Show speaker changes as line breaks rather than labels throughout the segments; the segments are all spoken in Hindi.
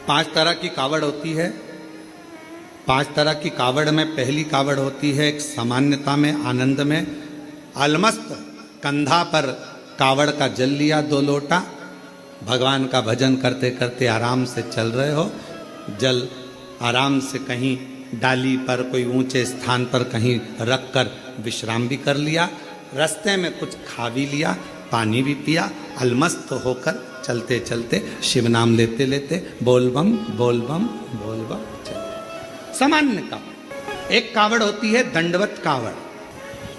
पांच तरह की कावड़ होती है। पांच तरह की कावड़ में पहली कावड़ होती है एक सामान्यता में, आनंद में, अलमस्त, कंधा पर कावड़ का जल लिया 2 लोटा, भगवान का भजन करते करते आराम से चल रहे हो, जल आराम से कहीं डाली पर कोई ऊंचे स्थान पर कहीं रख कर विश्राम भी कर लिया, रास्ते में कुछ खा भी लिया, पानी भी पिया, अलमस्त होकर चलते चलते शिव नाम लेते लेते बोल बम बोल बम बोल बम चल। सामान्य कावड़। एक कावड़ होती है दंडवत कावड़।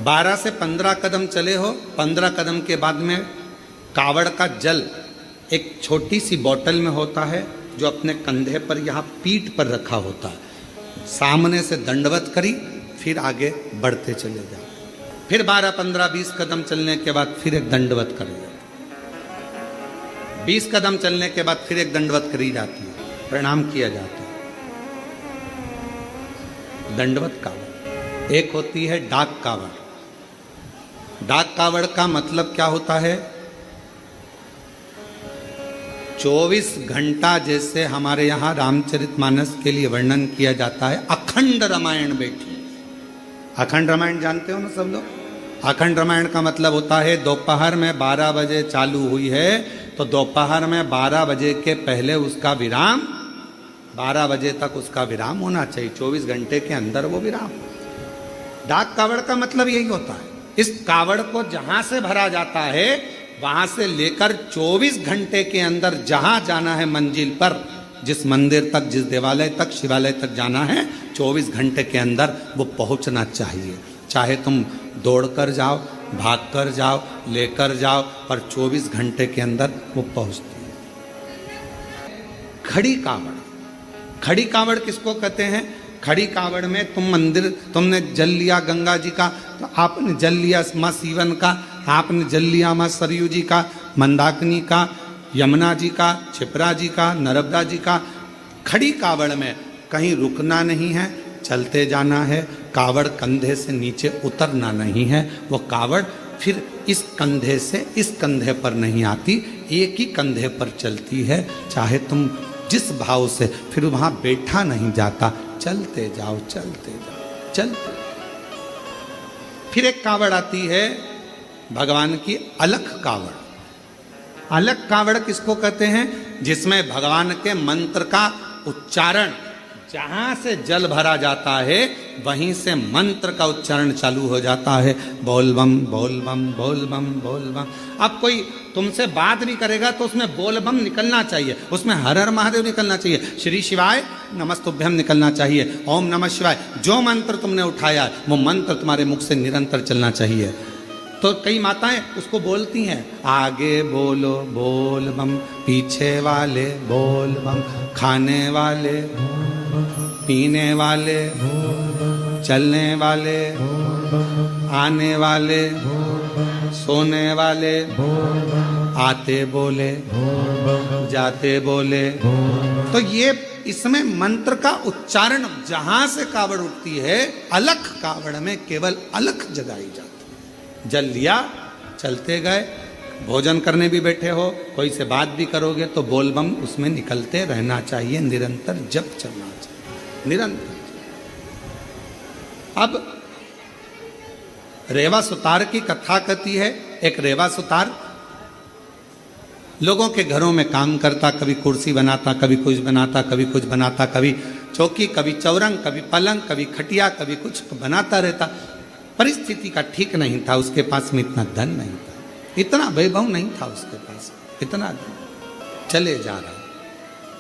12 से 15 कदम चले हो, 15 कदम के बाद में कावड़ का जल एक छोटी सी बोतल में होता है जो अपने कंधे पर यहाँ पीठ पर रखा होता है। सामने से दंडवत करी, फिर आगे बढ़ते चले जाओ, फिर 12, 15, 20 कदम चलने के बाद फिर एक दंडवत करी जाती, 20 कदम चलने के बाद फिर एक दंडवत करी जाती है, प्रणाम किया जाता है। दंडवत कावड़। एक होती है डाक कावड़। डाक कावड़ का मतलब क्या होता है? 24 घंटा जैसे हमारे यहाँ रामचरितमानस के लिए वर्णन किया जाता है, अखंड रामायण बैठी। अखंड रामायण जानते हो ना सब लोग? अखंड रामायण का मतलब होता है दोपहर में 12 बजे चालू हुई है तो दोपहर में 12 बजे के पहले उसका विराम, 12 बजे तक उसका विराम होना चाहिए, 24 घंटे के अंदर वो विराम। डाक कावड़ का मतलब यही होता है। इस कावड़ को जहां से भरा जाता है वहां से लेकर 24 घंटे के अंदर जहां जाना है मंजिल पर, जिस मंदिर तक, जिस देवालय तक, शिवालय तक जाना है, 24 घंटे के अंदर वो पहुंचना चाहिए। चाहे तुम दौड़कर जाओ, भागकर जाओ, लेकर जाओ, पर 24 घंटे के अंदर वो पहुंचती है। खड़ी कावड़। खड़ी कावड़ किसको कहते हैं? खड़ी कावड़ में तुम मंदिर, तुमने जल लिया गंगा जी का, तो आपने जल लिया माँ सीवन का, आपने जल लिया माँ सरयू जी का, मंदाकिनी का, यमुना जी का, क्षिप्रा जी का, नर्मदा जी का। खड़ी कावड़ में कहीं रुकना नहीं है, चलते जाना है। कावड़ कंधे से नीचे उतरना नहीं है। वो कावड़ फिर इस कंधे से इस कंधे पर नहीं आती, एक ही कंधे पर चलती है। चाहे तुम जिस भाव से, फिर वहां बैठा नहीं जाता, चलते जाओ चलते जाओ चलते। फिर एक कावड़ आती है भगवान की अलख कावड़। अलख कावड़ किसको कहते हैं? जिसमें भगवान के मंत्र का उच्चारण, जहां से जल भरा जाता है वहीं से मंत्र का उच्चारण चालू हो जाता है, बोल बम बोल बम बोल बम बोल बम। अब कोई तुमसे बात नहीं करेगा तो उसमें बोल बम निकलना चाहिए, उसमें हर हर महादेव निकलना चाहिए, श्री शिवाय नमस्तुभ्यम निकलना चाहिए, ओम नमः शिवाय। जो मंत्र तुमने उठाया वो मंत्र तुम्हारे मुख से निरंतर चलना चाहिए। तो कई माताएं उसको बोलती हैं, आगे बोलो बोल बम, पीछे वाले बोल बम, खाने वाले, पीने वाले, चलने वाले, आने वाले, सोने वाले, आते बोले, जाते बोले। तो ये इसमें मंत्र का उच्चारण जहां से कावड़ उठती है, अलख कावड़ में केवल अलख जगाई जाती। जल लिया, चलते गए, भोजन करने भी बैठे हो, कोई से बात भी करोगे तो बोल बम उसमें निकलते रहना चाहिए, निरंतर जप चलना चाहिए, निरंतर। अब रेवा सुतार की कथा कहती है। एक रेवा सुतार लोगों के घरों में काम करता, कभी कुर्सी बनाता, कभी कुछ बनाता, कभी कुछ बनाता, कभी चौकी, कभी चौरंग, कभी पलंग, कभी खटिया, कभी कुछ बनाता रहता। परिस्थिति का ठीक नहीं था, उसके पास में इतना धन नहीं था, इतना वैभव नहीं था उसके पास, इतना धन। चले जा रहा,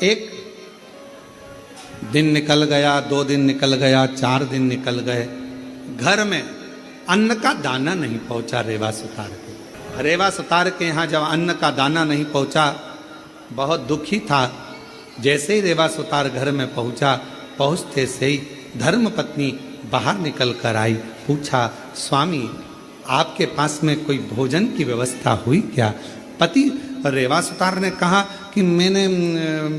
एक दिन निकल गया, 2 दिन निकल गया, 4 दिन निकल गए, घर में अन्न का दाना नहीं पहुंचा रेवा सुतार के। रेवा सुतार के यहाँ जब अन्न का दाना नहीं पहुंचा, बहुत दुखी था। जैसे ही रेवा सुतार घर में पहुंचा, पहुंचते से ही धर्म पत्नी बाहर निकल कर आई, पूछा, स्वामी आपके पास में कोई भोजन की व्यवस्था हुई क्या? पति रेवा सुतार ने कहा कि मैंने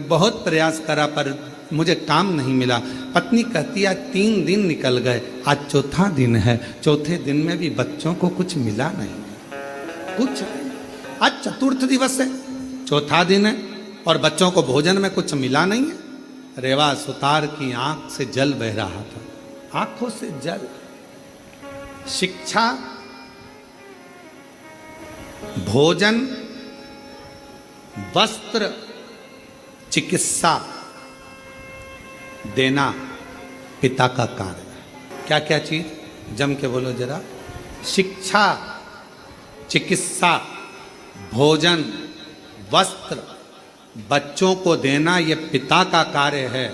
बहुत प्रयास करा पर मुझे काम नहीं मिला। पत्नी कहती है 3 दिन निकल गए, आज चौथा दिन है, चौथे दिन में भी बच्चों को कुछ मिला नहीं, कुछ नहीं। आज चतुर्थ दिवस है, चौथा दिन है, और बच्चों को भोजन में कुछ मिला नहीं है। रेवा सुतार की आंख से जल बह रहा था, आंखों से जल। शिक्षा, भोजन, वस्त्र, चिकित्सा देना पिता का कार्य है। क्या क्या चीज, जम के बोलो जरा। शिक्षा, चिकित्सा, भोजन, वस्त्र, बच्चों को देना ये पिता का कार्य है।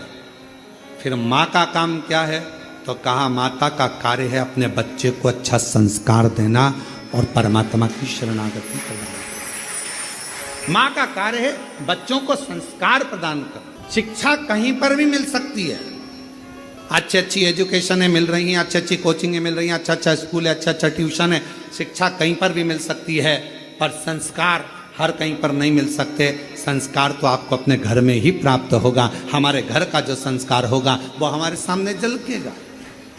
फिर माँ का काम क्या है? तो कहा माता का कार्य है अपने बच्चे को अच्छा संस्कार देना और परमात्मा की शरणागति करना। माँ का कार्य है बच्चों को संस्कार प्रदान करना। शिक्षा कहीं पर भी मिल सकती है, अच्छी अच्छी एजुकेशन मिल रही हैं, अच्छी अच्छी कोचिंगें मिल रही हैं, अच्छा अच्छा स्कूल है, अच्छा अच्छा ट्यूशन है। शिक्षा कहीं पर भी मिल सकती है, पर संस्कार हर कहीं पर नहीं मिल सकते। संस्कार तो आपको अपने घर में ही प्राप्त होगा। हमारे घर का जो संस्कार होगा वो हमारे सामने झलकेगा।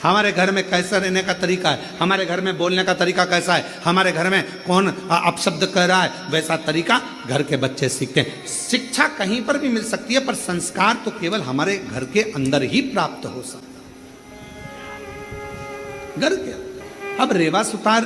हमारे घर में कैसा रहने का तरीका है, हमारे घर में बोलने का तरीका कैसा है, हमारे घर में कौन अपशब्द कह रहा है, वैसा तरीका घर के बच्चे सीखते हैं। शिक्षा कहीं पर भी मिल सकती है, पर संस्कार तो केवल हमारे घर के अंदर ही प्राप्त हो सकता है, घर के अंदर। अब रेवा सुतार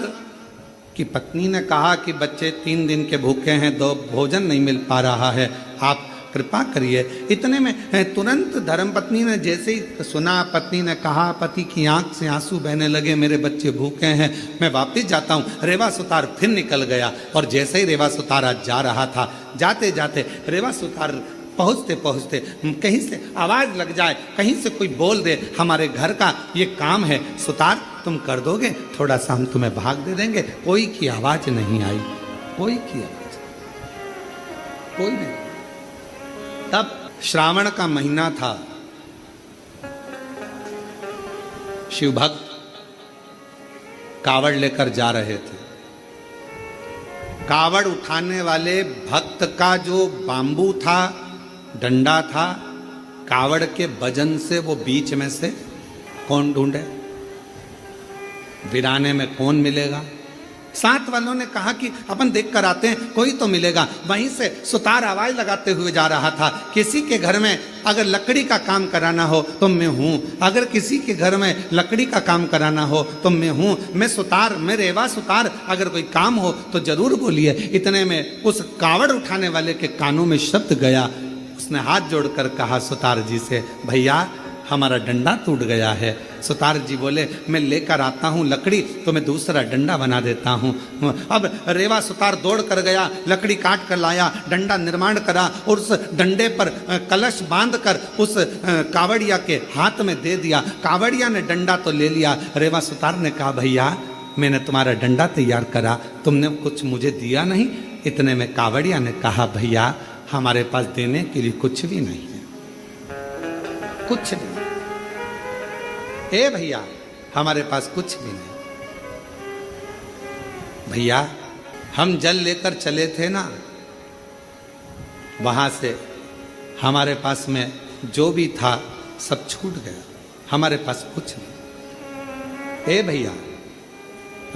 की पत्नी ने कहा कि बच्चे 3 दिन के भूखे हैं, 2 भोजन नहीं मिल पा रहा है, आप कृपा करिए। इतने में तुरंत धर्मपत्नी ने जैसे ही सुना, पत्नी ने कहा, पति की आंख से आंसू बहने लगे, मेरे बच्चे भूखे हैं, मैं वापस जाता हूँ। रेवा सुतार फिर निकल गया, और जैसे ही रेवा सुतार आज जा रहा था, जाते जाते रेवा सुतार पहुँचते पहुँचते कहीं से आवाज़ लग जाए, कहीं से कोई बोल दे, हमारे घर का ये काम है सुतार, तुम कर दोगे, थोड़ा सा हम तुम्हें भाग दे देंगे। कोई की आवाज़ नहीं आई, कोई की आवाज़, कोई नहीं। तब श्रावण का महीना था, शिव भक्त कावड़ लेकर जा रहे थे। कावड़ उठाने वाले भक्त का जो बांबू था, डंडा था, कावड़ के वजन से वो बीच में से कौन ढूंढे, वीराने में कौन मिलेगा। साथ वालों ने कहा कि अपन देख कर आते हैं, कोई तो मिलेगा। वहीं से सुतार आवाज लगाते हुए जा रहा था, किसी के घर में अगर लकड़ी का काम कराना हो तो मैं हूँ, अगर किसी के घर में लकड़ी का काम कराना हो तो मैं हूँ, मैं सुतार, मैं रेवा सुतार, अगर कोई काम हो तो जरूर बोलिए। इतने में उस कावड़ उठाने वाले के कानों में शब्द गया, उसने हाथ जोड़कर कहा सुतार जी से, भैया हमारा डंडा टूट गया है। सुतार जी बोले, मैं लेकर आता हूँ लकड़ी, तो मैं दूसरा डंडा बना देता हूँ। अब रेवा सुतार दौड़ कर गया, लकड़ी काट कर लाया, डंडा निर्माण करा और उस डंडे पर कलश बांध कर उस कावड़िया के हाथ में दे दिया। कावड़िया ने डंडा तो ले लिया, रेवा सुतार ने कहा, भैया मैंने तुम्हारा डंडा तैयार करा, तुमने कुछ मुझे दिया नहीं। इतने में कावड़िया ने कहा, भैया हमारे पास देने के लिए कुछ भी नहीं है, कुछ नहीं। ए भैया हमारे पास कुछ भी नहीं। भैया हम जल लेकर चले थे ना, वहां से हमारे पास में जो भी था सब छूट गया, हमारे पास कुछ नहीं। ए भैया,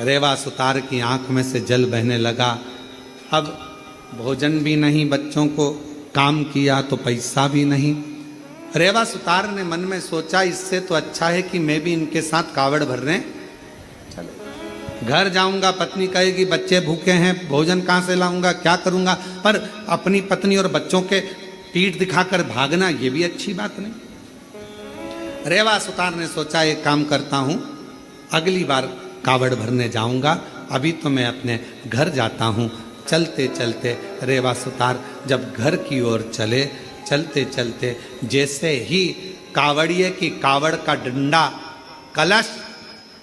रेवा सुतार की आंख में से जल बहने लगा। अब भोजन भी नहीं, बच्चों को काम किया तो पैसा भी नहीं। रेवा सुतार ने मन में सोचा, इससे तो अच्छा है कि मैं भी इनके साथ कावड़ भरने चले। घर जाऊंगा, पत्नी कहेगी बच्चे भूखे हैं, भोजन कहाँ से लाऊंगा, क्या करूंगा। पर अपनी पत्नी और बच्चों के पीठ दिखाकर भागना, ये भी अच्छी बात नहीं। रेवा सुतार ने सोचा, एक काम करता हूं, अगली बार कावड़ भरने जाऊंगा, अभी तो मैं अपने घर जाता हूं। चलते चलते रेवा सुतार जब घर की ओर चले, चलते चलते जैसे ही कावड़िए की कावड़ का डंडा कलश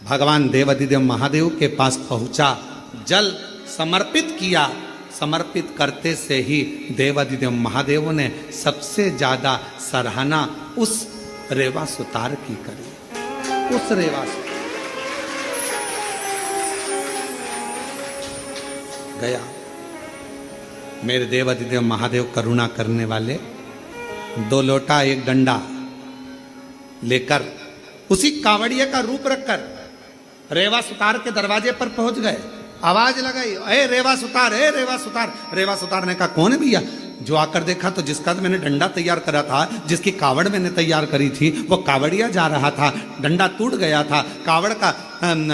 भगवान देवाधिदेव महादेव के पास पहुंचा, जल समर्पित किया। समर्पित करते से ही देवाधिदेव महादेव ने सबसे ज्यादा सराहना उस रेवा सुतार की करी। उस रेवा गया, मेरे देवाधिदेव महादेव करुणा करने वाले, 2 लोटा 1 डंडा लेकर उसी कावड़िया का रूप रखकर रेवा सुतार के दरवाजे पर पहुंच गए। आवाज लगाई, ए रेवा सुतार, ए रेवा सुतार। रेवा सुतार ने कहा, कौन है भैया? जो आकर देखा तो जिसका मैंने डंडा तैयार करा था, जिसकी कावड़ मैंने तैयार करी थी, वो कावड़िया जा रहा था, डंडा टूट गया था। कावड़ का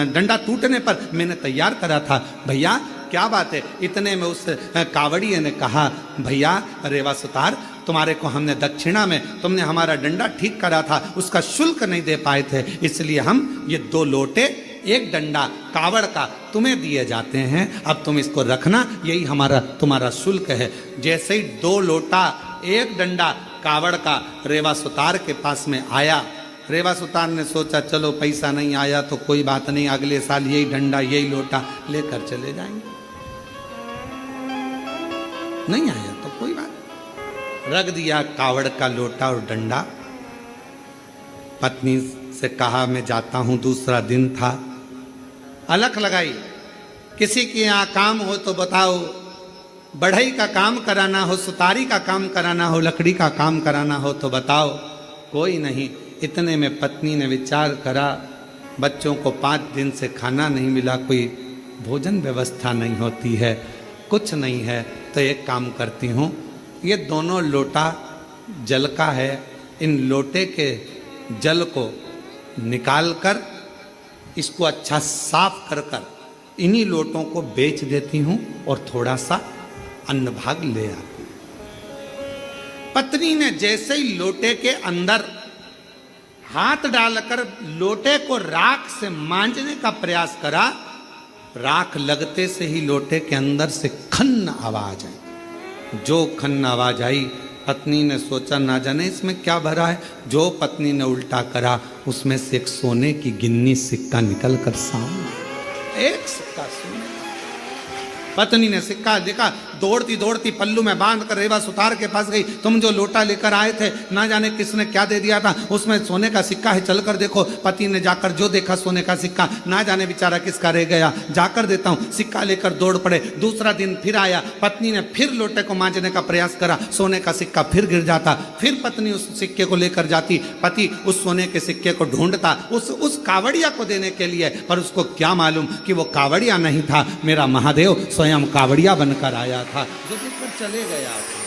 डंडा टूटने पर मैंने तैयार करा था। भैया क्या बात है? इतने में उस कावड़िए ने कहा, भैया रेवा सुतार, तुम्हारे को हमने दक्षिणा में, तुमने हमारा डंडा ठीक करा था, उसका शुल्क नहीं दे पाए थे, इसलिए हम ये 2 लोटे 1 डंडा कावड़ का तुम्हें दिए जाते हैं, अब तुम इसको रखना, यही हमारा तुम्हारा शुल्क है। जैसे ही 2 लोटा 1 डंडा कावड़ का रेवा सुतार के पास में आया, रेवा सुतार ने सोचा चलो पैसा नहीं आया तो कोई बात नहीं, अगले साल यही डंडा यही लोटा लेकर चले जाएंगे। नहीं आया तो कोई बात, रख दिया कावड़ का लोटा और डंडा। पत्नी से कहा मैं जाता हूं, दूसरा दिन था। अलख लगाई, किसी के यहाँ काम हो तो बताओ, बढ़ई का काम कराना हो, सुतारी का काम कराना हो, लकड़ी का काम कराना हो तो बताओ। कोई नहीं। इतने में पत्नी ने विचार करा, बच्चों को 5 दिन से खाना नहीं मिला, कोई भोजन व्यवस्था नहीं होती है, कुछ नहीं है, तो एक काम करती हूँ, ये दोनों लोटा जल का है, इन लोटे के जल को निकाल कर इसको अच्छा साफ कर कर इन्हीं लोटों को बेच देती हूँ और थोड़ा सा अन्न भाग ले आती हूँ। पत्नी ने जैसे ही लोटे के अंदर हाथ डालकर लोटे को राख से मांजने का प्रयास करा, राख लगते से ही लोटे के अंदर से खन्न आवाज आई। जो खन्न आवाज आई, पत्नी ने सोचा ना जाने इसमें क्या भरा है। जो पत्नी ने उल्टा करा, उसमें से एक सोने की गिन्नी सिक्का निकल कर सामने, एक सिक्का सोने। पत्नी ने सिक्का देखा, दौड़ती दौड़ती पल्लू में बांध कर रेवा सुतार के पास गई। तुम जो लोटा लेकर आए थे, ना जाने किसने क्या दे दिया था, उसमें सोने का सिक्का है, चलकर देखो। पति ने जाकर जो देखा सोने का सिक्का, ना जाने बेचारा किसका रह गया, जाकर देता हूँ। सिक्का लेकर दौड़ पड़े। दूसरा दिन फिर आया, पत्नी ने फिर लोटे को मांजने का प्रयास करा, सोने का सिक्का फिर गिर जाता। फिर पत्नी उस सिक्के को लेकर जाती, पति उस सोने के सिक्के को ढूंढता उस कावड़िया को देने के लिए, पर उसको क्या मालूम कि वो कावड़िया नहीं था, मेरा महादेव स्वयं कावड़िया बनकर आया था, जो देखकर चले गया था।